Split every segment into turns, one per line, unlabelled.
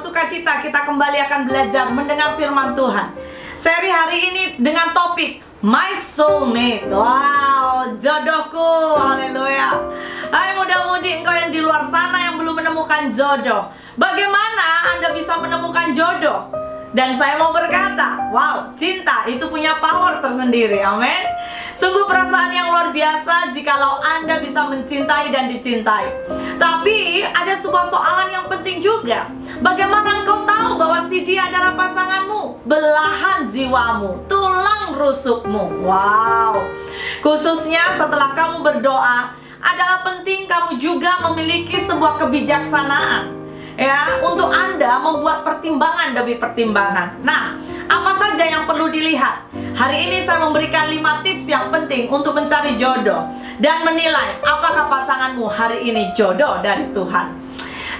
sukacita kita kembali akan belajar mendengar firman Tuhan. Seri hari ini dengan topik My Soulmate. Wow, jodohku. Haleluya. Hai muda-mudi engkau yang di luar sana yang belum menemukan jodoh. Bagaimana Anda bisa menemukan jodoh? Dan saya mau berkata, wow, cinta itu punya power tersendiri, amin. Sungguh perasaan yang luar biasa jikalau Anda bisa mencintai dan dicintai. Tapi ada sebuah soalan yang penting juga. Bagaimana engkau tahu bahwa si dia adalah pasanganmu, belahan jiwamu, tulang rusukmu? Wow. Khususnya setelah kamu berdoa, adalah penting kamu juga memiliki sebuah kebijaksanaan, ya, untuk Anda membuat pertimbangan demi pertimbangan. Nah, apa saja yang perlu dilihat? Hari ini saya memberikan 5 tips yang penting untuk mencari jodoh dan menilai apakah pasanganmu hari ini jodoh dari Tuhan.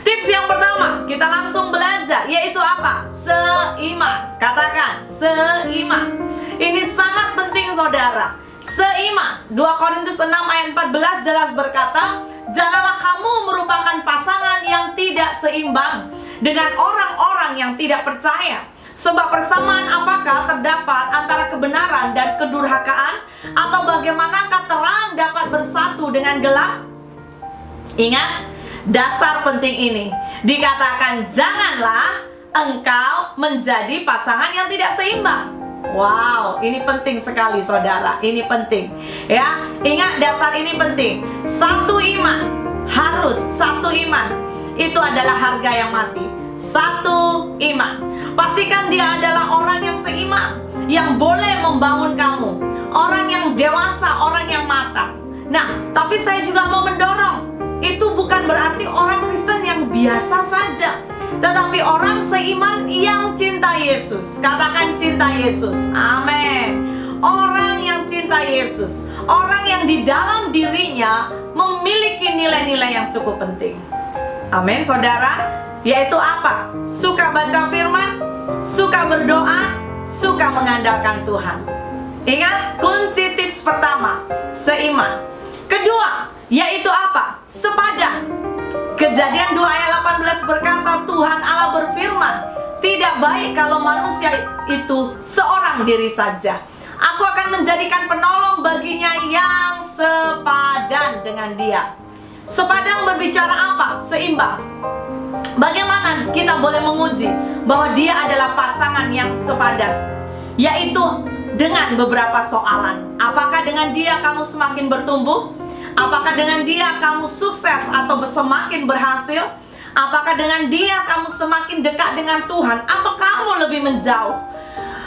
Tips yang pertama, kita langsung belajar, yaitu apa? Seiman. Katakan, seiman. Ini sangat penting, saudara. Seiman. 2 Korintus 6 ayat 14 jelas berkata, janganlah kamu merupakan pasangan yang tidak seimbang dengan orang-orang yang tidak percaya. Sebab persamaan apakah terdapat antara kebenaran dan kedurhakaan? Atau bagaimanakah terang dapat bersatu dengan gelap? Ingat, dasar penting ini. Dikatakan, janganlah engkau menjadi pasangan yang tidak seimbang. Wow, ini penting sekali saudara. Ini penting, ya. Ingat, dasar ini penting. Satu iman, harus satu iman. Itu adalah harga yang mati. Satu iman. Pastikan dia adalah orang yang seiman, yang boleh membangun kamu, orang yang dewasa, orang yang matang. Nah, tapi saya juga mau mendorong, itu bukan berarti orang Kristen yang biasa saja, tetapi orang seiman yang cinta Yesus. Katakan cinta Yesus. Amin. Orang yang cinta Yesus, orang yang di dalam dirinya memiliki nilai-nilai yang cukup penting. Amin, saudara. Yaitu apa? Suka baca firman, suka berdoa, suka mengandalkan Tuhan. Ingat, kunci tips pertama, seiman. Kedua, yaitu apa? Sepadan. Kejadian 2 ayat 18 berkata, Tuhan Allah berfirman, tidak baik kalau manusia itu seorang diri saja. Aku akan menjadikan penolong baginya yang sepadan dengan dia. Sepadan berbicara apa? Seimbang. Bagaimana kita boleh menguji bahwa dia adalah pasangan yang sepadan? Yaitu dengan beberapa soalan. Apakah dengan dia kamu semakin bertumbuh? Apakah dengan dia kamu sukses atau semakin berhasil? Apakah dengan dia kamu semakin dekat dengan Tuhan atau kamu lebih menjauh?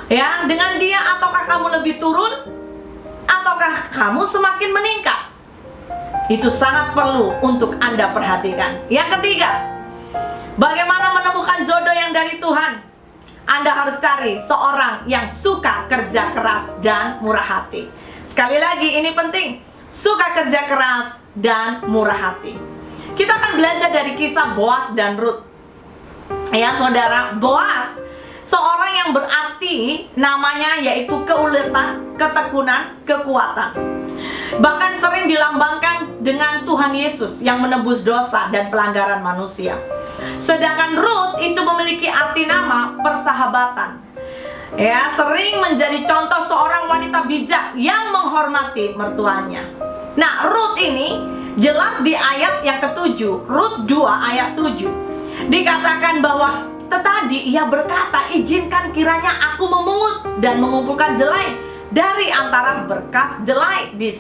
Ya, dengan dia ataukah kamu lebih turun? Ataukah kamu semakin meningkat? Itu sangat perlu untuk Anda perhatikan. Yang ketiga, bagaimana menemukan jodoh yang dari Tuhan? Anda harus cari seorang yang suka kerja keras dan murah hati. Sekali lagi, ini penting. Suka kerja keras dan murah hati. Kita akan belajar dari kisah Boas dan Ruth. Ya, saudara, Boas seorang yang berarti namanya yaitu keuletan, ketekunan, kekuatan. Bahkan sering dilambangkan dengan Tuhan Yesus yang menebus dosa dan pelanggaran manusia. Sedangkan Ruth itu memiliki arti nama persahabatan. Ya, sering menjadi contoh seorang wanita bijak yang menghormati mertuanya. Nah, Ruth ini jelas di ayat yang ke-7, Ruth 2 ayat 7. Dikatakan bahwa tadi ia berkata, izinkan kiranya aku memungut dan mengumpulkan jelai dari antara berkas jelai di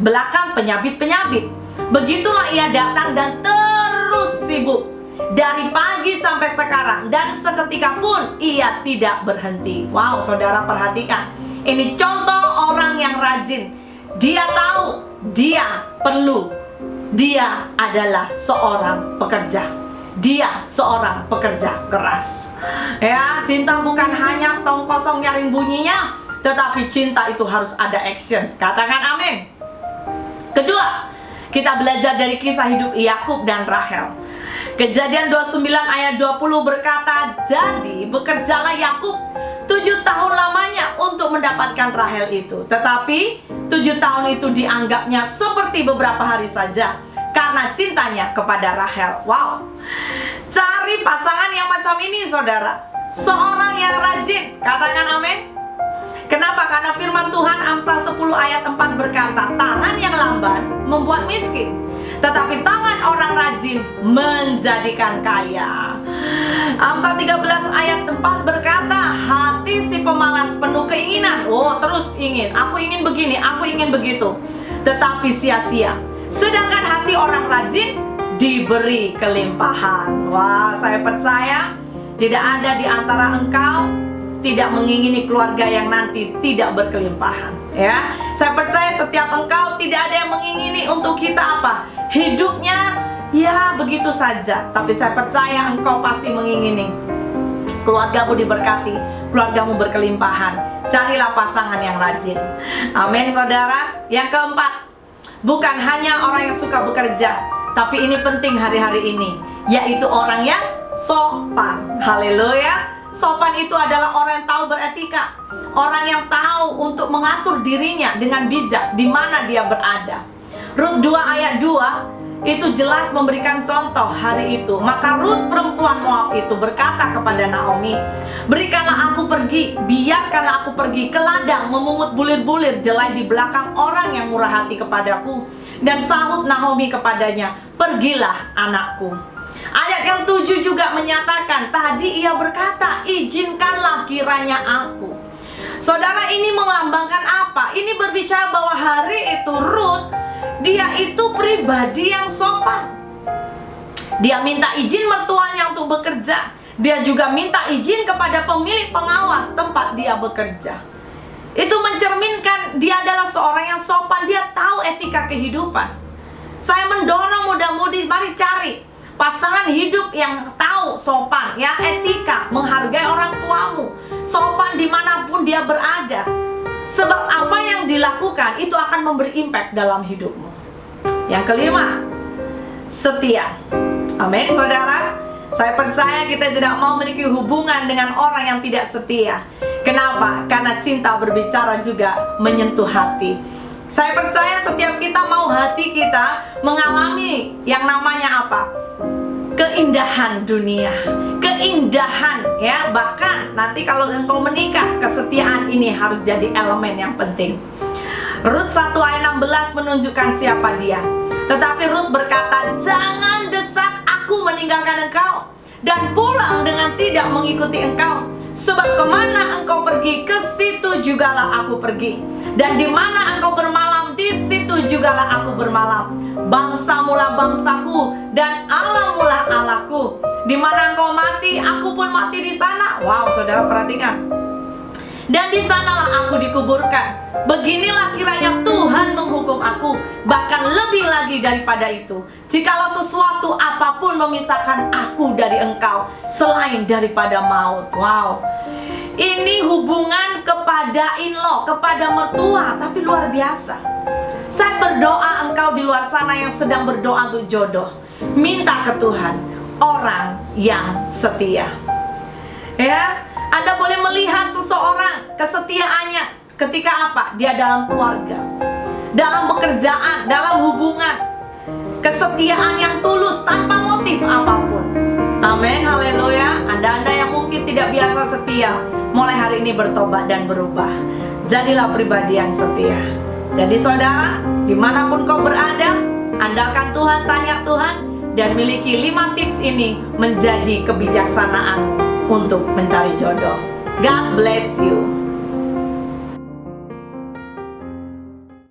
belakang penyabit-penyabit. Begitulah ia datang dan terus sibuk dari pagi sampai sekarang, dan seketika pun ia tidak berhenti. Wow, saudara perhatikan. Ini contoh orang yang rajin. Dia tahu, dia perlu. Dia adalah seorang pekerja. Dia seorang pekerja keras. Ya, cinta bukan hanya tong kosong nyaring bunyinya, tetapi cinta itu harus ada action. Katakan amin. Kedua, kita belajar dari kisah hidup Yakub dan Rahel. Kejadian 29 ayat 20 berkata, jadi bekerjalah Yakub 7 tahun lamanya untuk mendapatkan Rahel itu. Tetapi 7 tahun itu dianggapnya seperti beberapa hari saja karena cintanya kepada Rahel. Wow. Cari pasangan yang macam malam ini saudara, seorang yang rajin. Katakan amin. Kenapa? Karena firman Tuhan Amsal 10 ayat 4 berkata, tangan yang lamban membuat miskin, tetapi tangan orang rajin menjadikan kaya. Amsal 13 ayat 4 berkata, hati si pemalas penuh keinginan. Oh, terus ingin, aku ingin begini, aku ingin begitu, tetapi sia-sia. Sedangkan hati orang rajin diberi kelimpahan. Wah, saya percaya tidak ada di antara engkau tidak mengingini keluarga yang nanti tidak berkelimpahan, ya. Saya percaya setiap engkau tidak ada yang mengingini untuk kita apa? Hidupnya ya begitu saja. Tapi saya percaya engkau pasti mengingini keluargamu diberkati, keluargamu berkelimpahan. Carilah pasangan yang rajin. Amin, saudara. Yang keempat, bukan hanya orang yang suka bekerja, tapi ini penting hari-hari ini, yaitu orang yang sopan. Haleluya. Sopan itu adalah orang yang tahu beretika, orang yang tahu untuk mengatur dirinya dengan bijak di mana dia berada. Rut 2 ayat 2 itu jelas memberikan contoh hari itu. Maka Rut perempuan Moab itu berkata kepada Naomi, berikanlah aku pergi, biarkanlah aku pergi ke ladang memungut bulir-bulir jelai di belakang orang yang murah hati kepadaku. Dan sahut Naomi kepadanya, pergilah anakku. Ayat yang 7 juga menyatakan, tadi ia berkata, izinkanlah kiranya aku. Saudara, ini melambangkan apa? Ini berbicara bahwa hari itu Rut, dia itu pribadi yang sopan. Dia minta izin mertuanya untuk bekerja. Dia juga minta izin kepada pemilik pengawas tempat dia bekerja. Itu mencerminkan dia adalah seorang yang sopan. Dia tahu etika kehidupan. Saya mendorong muda-mudi, mari cari pasangan hidup yang tahu sopan, ya, etika, menghargai orang tuamu, sopan dimanapun dia berada. Sebab apa yang dilakukan itu akan memberi impact dalam hidupmu. Yang kelima, setia. Amin, saudara. Saya percaya kita tidak mau memiliki hubungan dengan orang yang tidak setia. Kenapa? Karena cinta berbicara juga menyentuh hati. Saya percaya setiap kita mau hati kita mengalami yang namanya apa? Keindahan dunia, keindahan, ya. Bahkan nanti kalau engkau menikah, kesetiaan ini harus jadi elemen yang penting. Rut 1 ayat 16 menunjukkan siapa dia. Tetapi Rut berkata, jangan desak aku meninggalkan engkau dan pulang dengan tidak mengikuti engkau. Sebab kemana engkau pergi, ke situ jugalah aku pergi. Dan di mana engkau bermalam, di situ jugalah aku bermalam. Bangsamulah bangsaku dan Allahmulah Allahku. Di mana engkau mati, aku pun mati di sana. Wow, saudara perhatikan. Dan di sanalah aku dikuburkan. Beginilah kiranya Tuhan menghukum aku, bahkan lebih lagi daripada itu, jikalau sesuatu apapun memisahkan aku dari engkau selain daripada maut. Wow, ini hubungan kepada in-law, kepada mertua, tapi luar biasa. Saya berdoa engkau di luar sana yang sedang berdoa untuk jodoh, minta ke Tuhan orang yang setia. Ya, Anda boleh melihat seseorang kesetiaannya ketika apa? Dia dalam keluarga, dalam pekerjaan, dalam hubungan. Kesetiaan yang tulus tanpa motif apapun. Amin, haleluya. Anda yang mungkin tidak biasa setia, mulai hari ini bertobat dan berubah. Jadilah pribadi yang setia. Jadi saudara, dimanapun kau berada, andalkan Tuhan, tanya Tuhan, dan miliki 5 tips ini menjadi kebijaksanaanmu untuk mencari jodoh. God bless you.